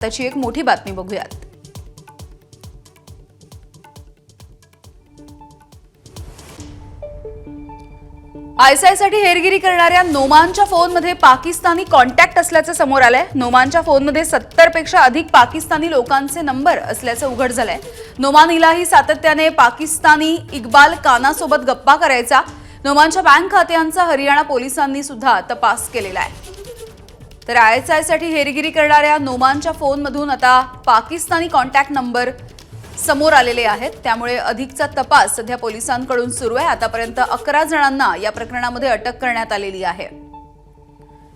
त्याची एक मोठी बातमी बघूयात। आयएसआयसाठी हेरगिरी करणाऱ्या नोमानच्या फोनमध्ये पाकिस्तानी कॉन्टॅक्ट असल्याचं समोर आलंय। नोमानच्या फोनमध्ये 70 पेक्षा अधिक पाकिस्तानी लोकांचे नंबर असल्याचं उघड झालंय। नोमान इलाही सातत्याने पाकिस्तानी इक्बाल कानासोबत गप्पा करायचा। नोमानच्या बँक खात्यांचा हरियाणा पोलिसांनी सुद्धा तपास केलेला आहे। तर आयएसआयसाठी हेरगिरी करणाऱ्या नोमानच्या फोनमधून आता पाकिस्तानी कॉन्टॅक्ट नंबर समोर आलेले आहेत, त्यामुळे अधिकचा तपास सध्या पोलिसांकडून सुरू आहे। आतापर्यंत 11 जणांना या प्रकरणामध्ये अटक करण्यात आलेली आहे।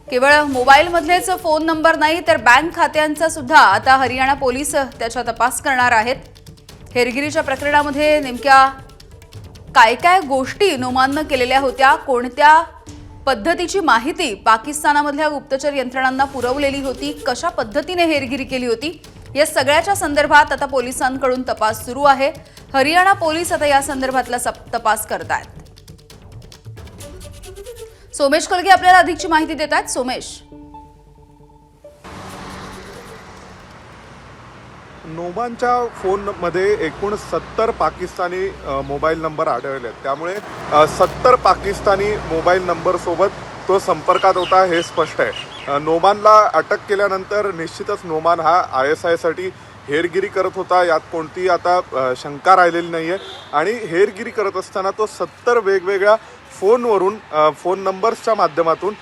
केवळ मोबाईलमधलेच फोन नंबर नाही तर बँक खात्यांचा सुद्धा आता हरियाणा पोलीस त्याचा तपास करणार आहेत। हेरगिरीच्या प्रकरणामध्ये नेमक्या काय काय गोष्टी नोमाननं केलेल्या होत्या, कोणत्या पद्धतीची माहिती पाकिस्तानामधल्या गुप्तचर यंत्रणांना पुरवलेली होती, कशा पद्धतीने हेरगिरी केली होती, या सगळ्याच्या संदर्भात आता पोलिसांकडून तपास सुरू आहे। हरियाणा पोलीस आता या संदर्भातला तपास करतायत। सोमेश कलगे आपल्याला अधिकची माहिती देतात। सोमेश, नोमानच्या फोनमध्ये एकूण 70 पाकिस्तानी मोबाईल नंबर आढळले आहेत, त्यामुळे 70 पाकिस्तानी मोबाईल नंबर सोबत तो संपर्कात होता हे स्पष्ट आहे। नोमानला अटक केल्यानंतर निश्चितच नोमान हा आयएसआयसाठी हेरगिरी करत होता, यात कोणती आता शंका राहिलेली नाही आहे। आणि हेरगिरी करत असताना तो 70 वेगवेगळ्या फोनवरून फोन नंबर्सच्या माध्यमातून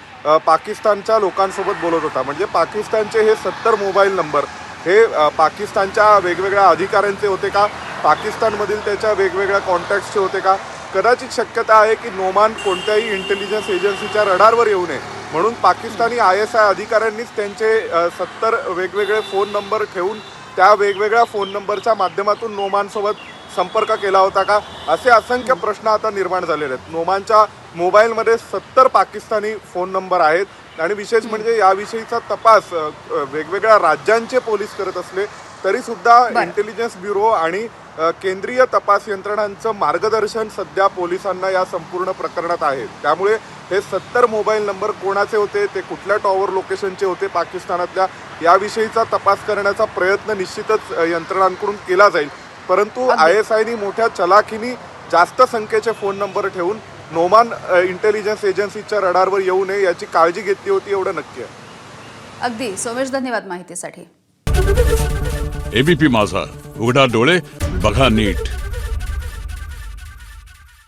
पाकिस्तानच्या लोकांसोबत बोलत होता। म्हणजे पाकिस्तानचे हे 70 मोबाईल नंबर हे पाकिस्तानच्या वेगवेगळ्या अधिकाऱ्यांचे होते का, पाकिस्तानमधील त्याच्या वेगवेगळ्या कॉन्टॅक्ट्सचे होते का? कदाचित शक्यता आहे की नोमान कोणत्याही इंटेलिजन्स एजन्सीच्या रडारवर येऊ नये म्हणून पाकिस्तानी आयएसआय अधिकाऱ्यांनीच त्यांचे 70 वेगवेगळे फोन नंबर ठेवून त्या वेगवेगळ्या फोन नंबरच्या माध्यमातून नोमानसोबत संपर्क केला होता का, असे असंख्य प्रश्न आता निर्माण झालेले आहेत। नोमानच्या मोबाईलमध्ये 70 पाकिस्तानी फोन नंबर आहेत आणि विशेष म्हणजे याविषयीचा तपास वेगवेगळ्या राज्यांचे पोलीस करत असले तरी सुद्धा इंटेलिजन्स ब्युरो आणि केंद्रीय तपास यंत्रणांचं मार्गदर्शन सध्या पोलिसांना या संपूर्ण प्रकरणात आहे। त्यामुळे हे 70 मोबाईल नंबर कोणाचे होते, ते कुठल्या टॉवर लोकेशनचे होते पाकिस्तानातल्या, याविषयीचा तपास करण्याचा प्रयत्न निश्चितच यंत्रणांकडून केला जाईल। परंतु आयएसआयनी मोठ्या चलाखीने जास्त संख्येचे फोन नंबर ठेवून नोमान इंटेलिजन्स एजन्सीच्या रडारवर येऊ नये याची काळजी घेतली होती, एवढं नक्की आहे। अगदी सोमेश, धन्यवाद माहितीसाठी। एबीपी माझा, उघडा डोळे बघा नीट।